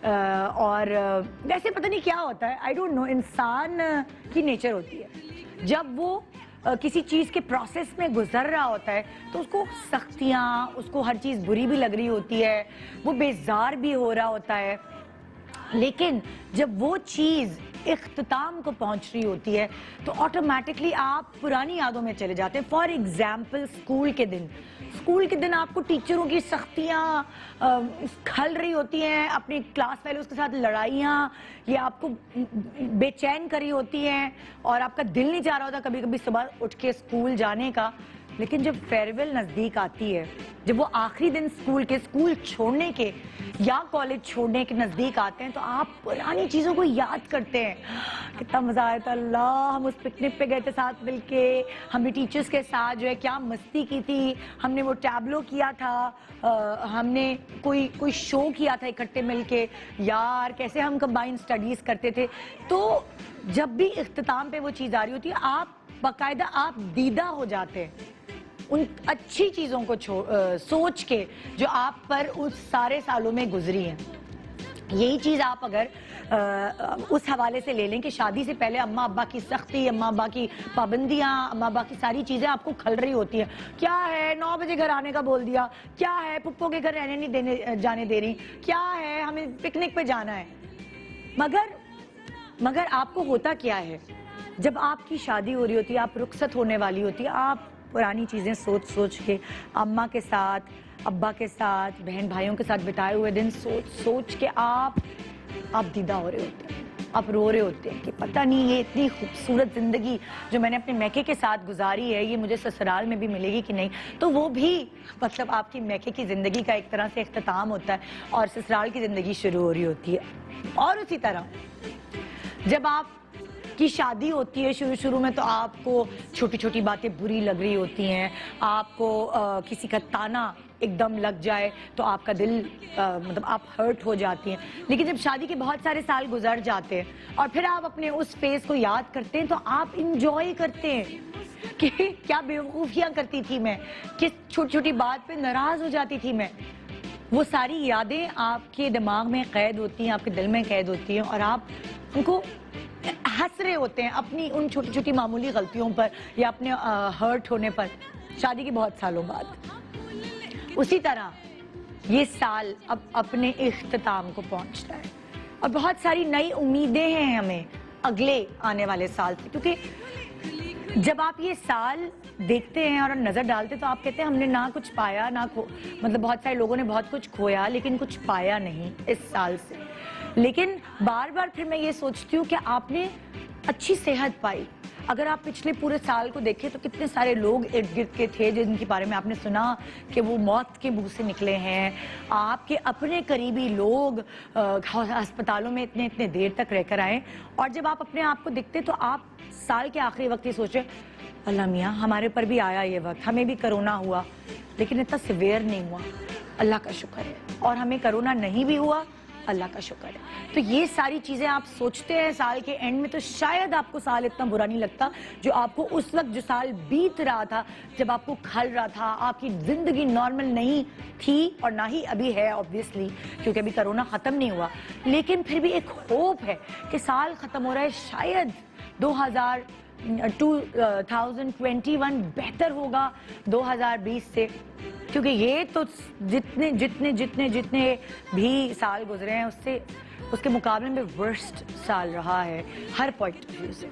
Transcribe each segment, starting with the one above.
اور ویسے پتہ نہیں کیا ہوتا ہے, آئی ڈونٹ نو, انسان کی نیچر ہوتی ہے جب وہ کسی چیز کے پروسیس میں گزر رہا ہوتا ہے تو اس کو سختیاں, اس کو ہر چیز بری بھی لگ رہی ہوتی ہے, وہ بیزار بھی ہو رہا ہوتا ہے, لیکن جب وہ چیز اختتام کو پہنچ رہی ہوتی ہے تو آٹومیٹکلی آپ پرانی یادوں میں چلے جاتے ہیں. فار ایگزامپل اسکول کے دن آپ کو ٹیچروں کی سختیاں کھل رہی ہوتی ہیں, اپنی کلاس فیلوز کے ساتھ لڑائیاں یہ آپ کو بے چین کری ہوتی ہیں اور آپ کا دل نہیں چاہ رہا ہوتا کبھی کبھی صبح اٹھ کے اسکول جانے کا. لیکن جب فیئرویل نزدیک آتی ہے, جب وہ آخری دن اسکول چھوڑنے کے یا کالج چھوڑنے کے نزدیک آتے ہیں تو آپ پرانی چیزوں کو یاد کرتے ہیں. کتنا مزہ آیا تھا اللہ, ہم اس پکنک پہ گئے تھے ساتھ مل کے, ہم نے ٹیچرز کے ساتھ جو ہے کیا مستی کی تھی, ہم نے وہ ٹیبلو کیا تھا, ہم نے کوئی شو کیا تھا اکٹھے مل کے, یار کیسے ہم کمبائن اسٹڈیز کرتے تھے. تو جب بھی اختتام پہ وہ چیز آ رہی ہوتی ہے آپ باقاعدہ آپ دیدہ ہو جاتے ہیں ان اچھی چیزوں کو سوچ کے جو آپ پر اس سارے سالوں میں گزری ہیں. یہی چیز آپ اگر اس حوالے سے لے لیں کہ شادی سے پہلے اماں ابا کی سختی, اماں ابا کی پابندیاں, اماں ابا کی ساری چیزیں آپ کو کھل رہی ہوتی ہیں. کیا ہے 9 بجے گھر آنے کا بول دیا, کیا ہے پھپھو کے گھر رہنے نہیں جانے دے رہی, کیا ہے ہمیں پکنک پہ جانا ہے. مگر آپ کو ہوتا کیا ہے جب آپ کی شادی ہو رہی ہوتی ہے, آپ رخصت ہونے والی ہوتی ہے, آپ پرانی چیزیں سوچ کے اماں کے ساتھ, ابا کے ساتھ, بہن بھائیوں کے ساتھ بتائے ہوئے دن سوچ کے آپ دیدہ ہو رہے ہوتے ہیں, آپ رو رہے ہوتے ہیں کہ پتہ نہیں یہ اتنی خوبصورت زندگی جو میں نے اپنے میکے کے ساتھ گزاری ہے یہ مجھے سسرال میں بھی ملے گی کہ نہیں. تو وہ بھی مطلب آپ کی میکے کی زندگی کا ایک طرح سے اختتام ہوتا ہے اور سسرال کی زندگی شروع ہو رہی ہوتی ہے. اور اسی طرح جب آپ کی شادی ہوتی ہے شروع میں تو آپ کو چھوٹی چھوٹی باتیں بری لگ رہی ہوتی ہیں, آپ کو کسی کا تانا ایک دم لگ جائے تو آپ کا دل مطلب آپ ہرٹ ہو جاتی ہیں. لیکن جب شادی کے بہت سارے سال گزر جاتے ہیں اور پھر آپ اپنے اس فیز کو یاد کرتے ہیں تو آپ انجوائے کرتے ہیں کہ کیا بیوقوفیاں کرتی تھی میں, کس چھوٹی چھوٹی بات پہ ناراض ہو جاتی تھی میں. وہ ساری یادیں آپ کے دماغ میں قید ہوتی ہیں, آپ کے دل میں قید ہوتی ہیں اور آپ ان کو ہنس رہے ہوتے ہیں اپنی ان چھوٹی چھوٹی معمولی غلطیوں پر یا اپنے ہرٹ ہونے پر شادی کے بہت سالوں بعد. اسی طرح یہ سال اب اپنے اختتام کو پہنچ رہا ہے اور بہت ساری نئی امیدیں ہیں ہمیں اگلے آنے والے سال سے, کیونکہ جب آپ یہ سال دیکھتے ہیں اور نظر ڈالتے تو آپ کہتے ہیں ہم نے نہ کچھ پایا مطلب بہت سارے لوگوں نے بہت کچھ کھویا لیکن کچھ پایا نہیں اس سال سے. لیکن بار بار پھر میں یہ سوچتی ہوں کہ آپ نے اچھی صحت پائی. اگر آپ پچھلے پورے سال کو دیکھیں تو کتنے سارے لوگ ارد گرد کے تھے جن کے بارے میں آپ نے سنا کہ وہ موت کے منہ سے نکلے ہیں. آپ کے اپنے قریبی لوگ ہسپتالوں میں اتنے دیر تک رہ کر آئے, اور جب آپ اپنے آپ کو دیکھتے تو آپ سال کے آخری وقت یہ سوچیں اللہ میاں ہمارے پر بھی آیا یہ وقت, ہمیں بھی کرونا ہوا لیکن اتنا سیویئر نہیں ہوا, اللہ کا شکر ہے, اور ہمیں کرونا نہیں بھی ہوا اللہ کا شکر ہے. تو یہ ساری چیزیں آپ سوچتے ہیں سال کے اینڈ میں تو شاید آپ کو سال اتنا برا نہیں لگتا جو آپ کو اس وقت جو سال بیت رہا تھا, جب آپ کو کھل رہا تھا, آپ کی زندگی نارمل نہیں تھی اور نہ ہی ابھی ہے obviously کیونکہ ابھی کرونا ختم نہیں ہوا, لیکن پھر بھی ایک ہوپ ہے کہ سال ختم ہو رہا ہے, شاید 2021 بہتر ہوگا 2020 سے, کیونکہ یہ تو جتنے بھی سال گزرے ہیں اس کے مقابلے میں ورسٹ سال رہا ہے ہر پوائنٹ آف ویو سے.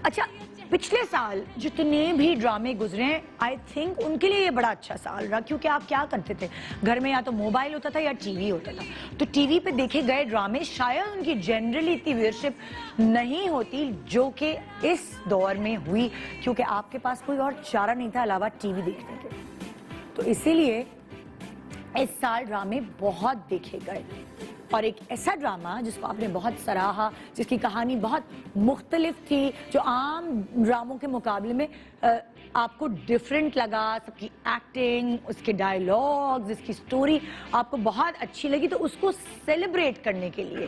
اچھا پچھلے سال جتنے بھی ڈرامے گزرے ہیں آئی تھنک ان کے لیے یہ بڑا اچھا سال رہا, کیونکہ آپ کیا کرتے تھے گھر میں, یا تو موبائل ہوتا تھا یا ٹی وی ہوتا تھا, تو ٹی وی پہ دیکھے گئے ڈرامے شاید ان کی جنرلی اتنی ویورشپ نہیں ہوتی جو کہ اس دور میں ہوئی, کیونکہ آپ کے پاس کوئی اور چارہ نہیں تھا علاوہ ٹی وی دیکھنے کے. تو اسی لیے اس سال ڈرامے بہت دیکھے گئے, اور ایک ایسا ڈرامہ جس کو آپ نے بہت سراہا, جس کی کہانی بہت مختلف تھی, جو عام ڈراموں کے مقابلے میں آپ کو ڈیفرنٹ لگا, سب کی ایکٹنگ, اس کے ڈائیلاگز, اس کی سٹوری آپ کو بہت اچھی لگی, تو اس کو سیلیبریٹ کرنے کے لیے